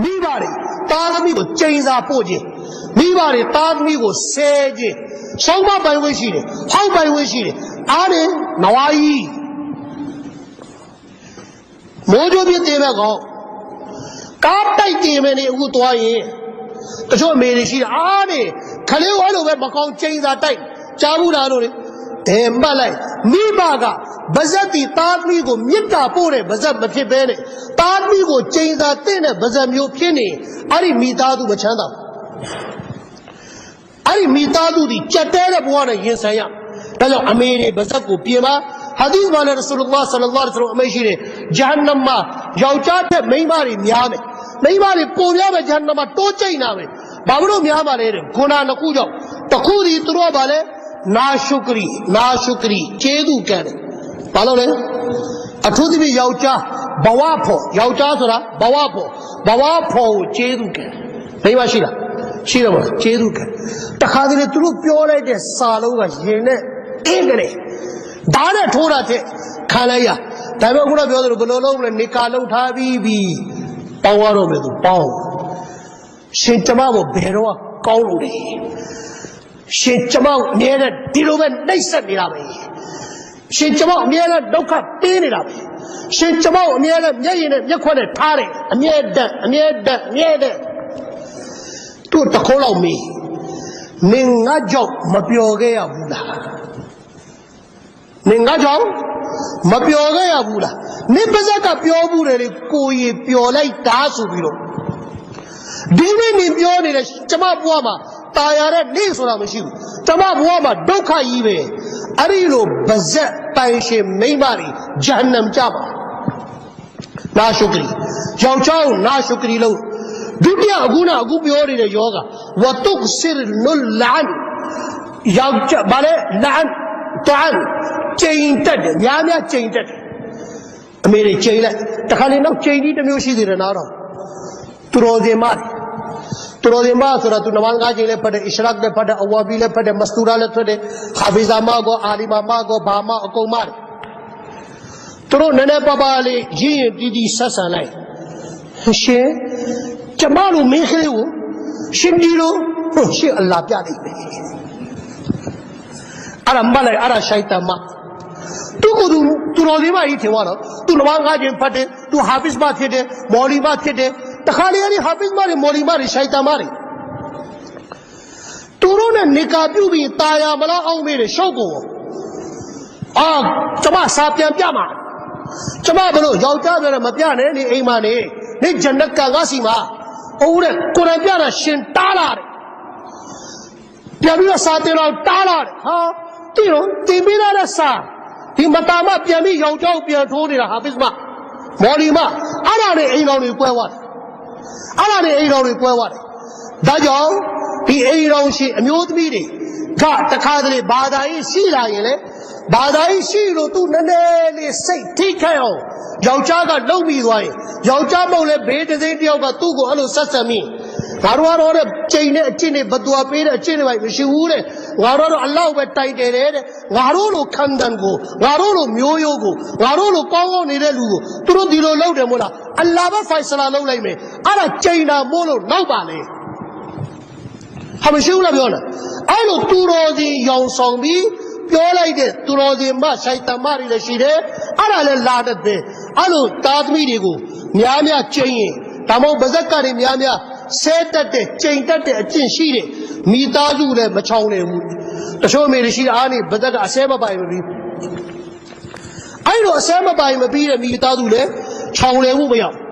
မိဘတွေသားသမီးကိုကျိန်စာပို့ခြင်းမိဘတွေသားသမီးကိုဆဲခြင်းဆုံးမပိုင်ဝဲရှိတယ်ဟောက်ပိုင်ဝဲရှိတယ်အားနဲ့နဝါကြီးမိုးကြိုးပြတင်မဲ့ကောင်ကားတိုက်တင်မယ်နေအခုသွားရင်တချို့အမေတွေရှိတယ်အားနဲ့ခလေးဝဲလိုပဲမကောင်းကျိန်စာတိုက်ကြားဘူးလားလို့လေဒဲမှတ်လိုက်မိဘကဗဇက်တီသားသမီးကိုမြစ်တာပို့တဲ့ဗဇက်မဖြစ်ဘဲနဲ့သားသမီးကိုကျိန်စာတဲ့ဗဇက်မျိုးဖြစ်နေအဲ့ဒီမိသားစုမချမ်းသာအဲ့ဒီမိသားစုဒီကြက်တဲတဲ့ဘဝနဲ့ရင်ဆိုင်ရဒါကြောင့်အမေတွေဗဇက်ကိုပြင်ပါဟာဒီသ်မှာလည်းရဆူလလာဆလ္လာလ္လာဟ်အလိုင်းဝါဆလမ်အမိန့်ရှိတယ်ဂျဟန္နမ်မှာယောက်ျားထက်မိန်းမတွေများမယ်မိန်းမတွေပိုများမယ်ဂျဟန္နမ်မှာတိုးကျိန်တာပဲဘာလို့များပါလဲတဲ့ခုနနှစ်ခုကြောင့်တစ်ခုဒီသူတို့ကဘာလဲနာရှုကရီကျေးဇူးကံတယ်ဘာလို့လဲအထူးသဖြင့်ယောက်ျားဘဝဖို့ယောက်ျားဆိုတာဘဝဖို့ကိုကျေးဇူးကံမိန်းမရှိလားရှိတယ်မလားကျေးဇူးကံတခါတည်းသူတို့ပြောလိုက်တဲ့စာလုံးကရင်နဲ့အင်းကလေးဒါနဲ့ထိုးတာတဲ့ခံလိုက်ရဒါပေမဲ့ခုနပြောသလိုဘယ်လိုလုပ်လဲနေကာလုံးထားပြီးပေါင်းရတော့မယ်သူပေါင်းရှင်ကျမကိုဘယ်တော့ကောင်းလို့လဲရှင်ကျမအမြဲတမ်းဒီလိုပဲနှိပ်စက်နေတာပဲရှင်ကျမအမြဲတမ်းဒုက္ခပေးနေတာပဲရှင်ကျမအမြဲတမ်းမျက်ရည်နဲ့မျက်ခွက်နဲ့ထားတယ်အမြဲတမ်းသူ့တခိုးလောက်မေးနင်ငါကြောင့်မပျော်ခဲ့ရဘူးလားနင်ငါကြောင့်မပျော်ခဲ့ရဘူးလားနင်ပါဇက်ကပြောဘူးတယ်လေကိုရီပျော်လိုက်တာဆိုပြီးတော့ဒီနေ့နင်ပြောနေတယ်ကျမဘဝမှာตายရတဲ့နေ့ဆိုတာမရှိဘူးကျမဘဝမှာဒုက္ခကြီးပဲအဲ့ဒီလိုပါဇက်ပိုင်ရှင်မိန်းမတွေဂျဟန္နမ်ကြပါနာရှုကရီယောက်ျားကိုနာရှုကရီလို့ဒုတိယအခုပြောနေတဲ့ယောဂဝတုကဆစ်နုလန်ယောက်ျားဘာလဲလန်တန်ကျိန်တက်တယ်များကျိန်တက်တယ်အမေတွေကျိန်လိုက်တခါလေနောက်ကျိန်ဒီတစ်မျိုးရှိသေးတယ်နားတော့သူတော်စင်မဆိုတာသူနမန်ကားကျိန်လဲဖတ်တယ်အစ္စရက်လဲဖတ်တယ်အဝါဘီလဲဖတ်တယ်မစတူရာလဲဖတ်တယ်ခါဖီဇာမကိုအာလီမာမကိုဘာမအကုန်မတယ်သူတို့နည်းနည်းပါးပါးလေးရင်းရင်တီးဆက်ဆံလိုက်ရှင်ကျမတို့မင်းကလေးကိုရှင်ဒီလိုရှင်အလ္လာဟ်ပြလိုက်ပဲအဲ့ဒါမလိုက်အဲ့ဒါရှိုက်တန်မသူကသူတော်ဒီမကြီးထင်သွားတော့သူနမန်ကားကျိန်ဖတ်တယ်သူဟာဖစ်မဖြစ်တယ်မော်လီမဖြစ်တယ်တခါလေဟာဖစ်မတွေမော်လီမတွေရှိုက်တန်မတွေသူတို့နဲ့နေကာပြုပြီးตายရမလားအောင်မေးတယ်ရှောက်ကုန်ကျမစာပြန်ပြမှာကျမဘလို့ယောက်ျားပြောတယ်မပြနဲ့နေအိမ်မှာနေဂျန်နတ်ကငါစီမှာဟုတ်တယ်ကိုယ်တိုင်ပြတာရှင်တားလာတယ်ပြန်ပြီးတော့စာတင်တော့တားလာတယ်ဟာတိတော့တင်ပြီးလာတဲ့စာဒီမတာမပြန်ပြီးယောက်ျားကိုပြန်ထိုးနေတာဟာဖစ်မမော်လီမအဲ့ဒါနဲ့အိမ်တော်တွေကွဲသွားတယ်ဒါကြောင့်ဒီအိမ်တော်ရှိအမျိုးသမီးတွေကတခါတလေဘာသာရေးရှိလာရင်လေဘာသာရေးရှိလို့သူနည်းနည်းလေးစိတ်ထိခိုက်အောင်ယောက်ျားကလုံပြီးသွားရင်ယောက်ျားမဟုတ်လဲဘေးတစ်စိမ့်တယောက်ကသူ့ကိုအဲ့လိုဆက်ဆံမိငါတို့ကတော့တဲ့ချိန်နဲ့အကျင့်နဲ့ဘသူအပေးတဲ့အကျင့်တွေမရှိဘူးတဲ့ငါတို့တော့အလောက်ပဲတိုက်တယ်တဲ့ငါတို့လိုခံတန်ကိုငါတို့လိုမျိုးရိုးကိုငါတို့လိုကောင်းနေတဲ့လူကိုသူတို့ဒီလိုလုပ်တယ်မို့လားအလ္လာဟ်ပဲဖိုင်ဆလာလုပ်လိုက်မယ်အဲ့ဒါချိန်တာမို့လို့နောက်ပါလေဟာမရှိဘူးလားပြောလားအဲ့လိုသူတော်စင်ရောင်ဆောင်ပြီးပြောလိုက်တဲ့သူတော်စင်မရှိုက်တန်မတွေလည်းရှိတယ်အဲ့ဒါလည်းလာတဲ့ပဲအဲ့လိုသားသမီးတွေကိုများကျိန်ရင်ဒါမှမဟုတ်ဗဇက်ကတွေများဆဲတက်တဲ့ကျိန်တက်တဲ့အကျင့်ရှိတယ်မိသားစုလည်းမချောင်နိုင်ဘူးတချို့အမေတွေရှိတာအားနေဗဇက်ကအဆဲမပိုင်မပြီးအဲ့လိုအဆဲမပိုင်မပြီးတဲ့မိသားစုလည်းချောင်နိုင်မှုမရဘူး